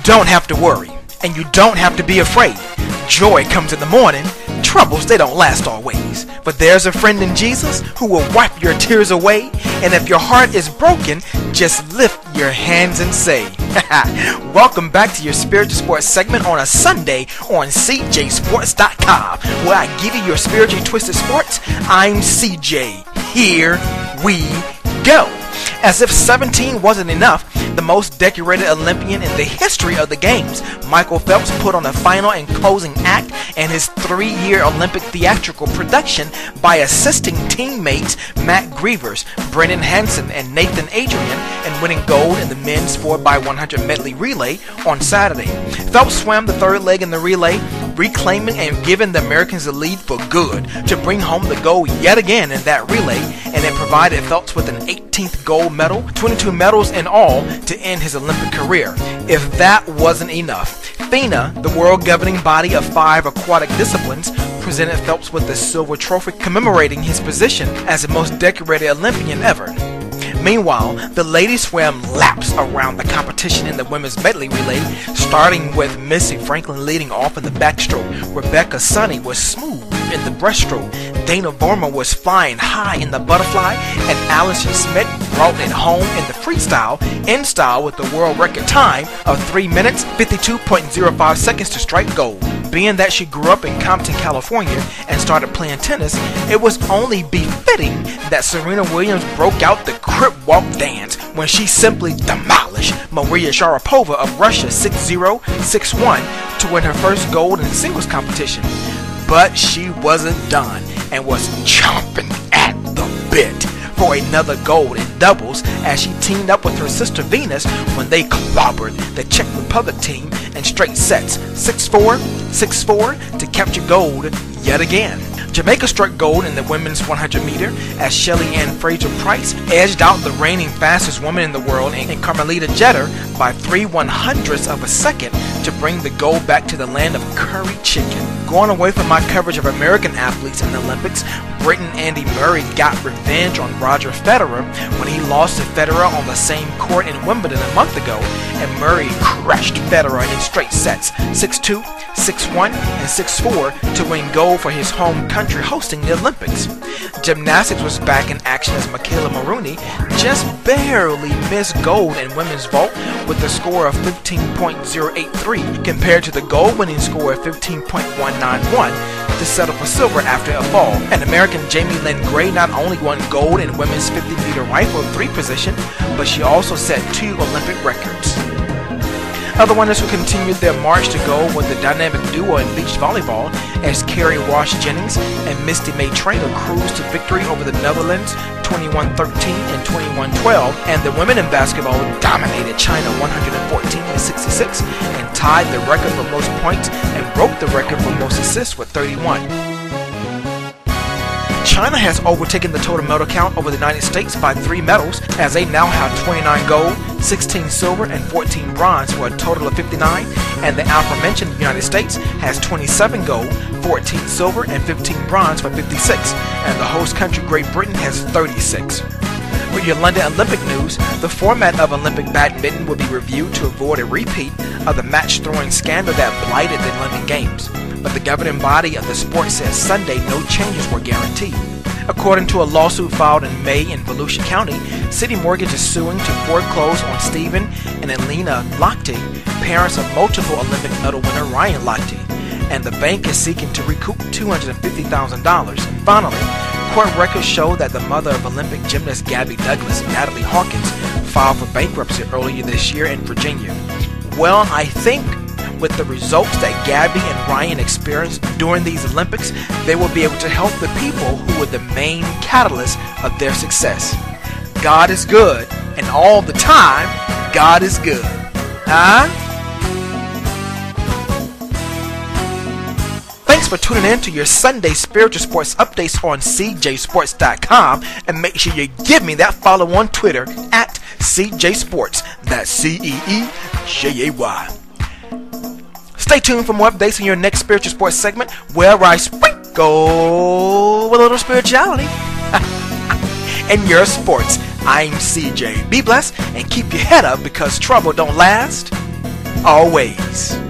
don't have to worry, and you don't have to be afraid. Joy comes in the morning, troubles, they don't last always. But there's a friend in Jesus who will wipe your tears away, and if your heart is broken, just lift your hands and say, welcome back to your spiritual sports segment on a Sunday on CEEJAY where I give you your spiritually twisted sports. I'm CJ. Here we go. As if 17 wasn't enough, the most decorated Olympian in the history of the Games, Michael Phelps, put on a final and closing act in his 3-year Olympic theatrical production by assisting teammates Matt Grievers, Brennan Hansen, and Nathan Adrian in winning gold in the men's 4x100 medley relay on Saturday. Phelps swam the third leg in the relay, reclaiming and giving the Americans the lead for good to bring home the gold yet again in that relay, and it provided Phelps with an 18th gold medal, 22 medals in all, to end his Olympic career. If that wasn't enough, FINA, the world governing body of 5 aquatic disciplines, presented Phelps with the silver trophy commemorating his position as the most decorated Olympian ever. Meanwhile, the ladies swam laps around the competition in the women's medley relay, starting with Missy Franklin leading off in the backstroke. Rebecca Sonny was smooth in the breaststroke. Dana Vorma was flying high in the butterfly, and Allison Smith brought it home in the freestyle, in style with the world record time of 3 minutes 52.05 seconds to strike gold. Being that she grew up in Compton, California, and started playing tennis, it was only befitting that Serena Williams broke out the crip walk dance when she simply demolished Maria Sharapova of Russia 6-0, 6-1 to win her first gold in the singles competition. But she wasn't done and was chomping at the bit for another gold in doubles as she teamed up with her sister Venus when they clobbered the Czech Republic team in straight sets, 6-4, 6-4 to capture gold yet again. Jamaica struck gold in the women's 100 meter as Shelly-Ann Fraser-Pryce edged out the reigning fastest woman in the world in Carmelita Jeter by 3/100ths of a second to bring the gold back to the land of curry chicken. Going away from my coverage of American athletes in the Olympics, Britain Andy Murray got revenge on Roger Federer when he lost to Federer on the same court in Wimbledon a month ago, and Murray crushed Federer in straight sets, 6-2, 6-1, and 6-4 to win gold for his home country hosting the Olympics. Gymnastics was back in action as Michaela Maroney just barely missed gold in women's vault with a score of 15.083 compared to the gold-winning score of 15.191 to settle for silver after a fall. And American Jamie Lynn Gray not only won gold in women's 50-meter rifle 3 position, but she also set 2 Olympic records. Other winners who continued their march to gold was the dynamic duo in beach volleyball as Kerry Walsh Jennings and Misty May-Treanor cruised to victory over the Netherlands 21-13 and 21-12, and the women in basketball dominated China 114-66 and tied the record for most points and broke the record for most assists with 31. China has overtaken the total medal count over the United States by 3 medals as they now have 29 gold, 16 silver, and 14 bronze for a total of 59, and the aforementioned United States has 27 gold, 14 silver, and 15 bronze for 56, and the host country Great Britain has 36. For your London Olympic news, the format of Olympic badminton will be reviewed to avoid a repeat of the match-throwing scandal that blighted the London Games. But the governing body of the sport says Sunday no changes were guaranteed. According to a lawsuit filed in May in Volusia County, City Mortgage is suing to foreclose on Stephen and Elena Lochte, parents of multiple Olympic medal winner Ryan Lochte, and the bank is seeking to recoup $250,000. Finally, court records show that the mother of Olympic gymnast Gabby Douglas, Natalie Hawkins, filed for bankruptcy earlier this year in Virginia. Well, I think with the results that Gabby and Ryan experienced during these Olympics, they will be able to help the people who were the main catalyst of their success. God is good, and all the time, God is good. Huh? Thanks for tuning in to your Sunday Spiritual Sports Updates on CEEJAY and make sure you give me that follow on Twitter at CJ Sports. That's CEEJAY. Stay tuned for more updates in your next Spiritual Sports segment where I sprinkle a little spirituality in your sports. I'm CJ. Be blessed and keep your head up because trouble don't last always.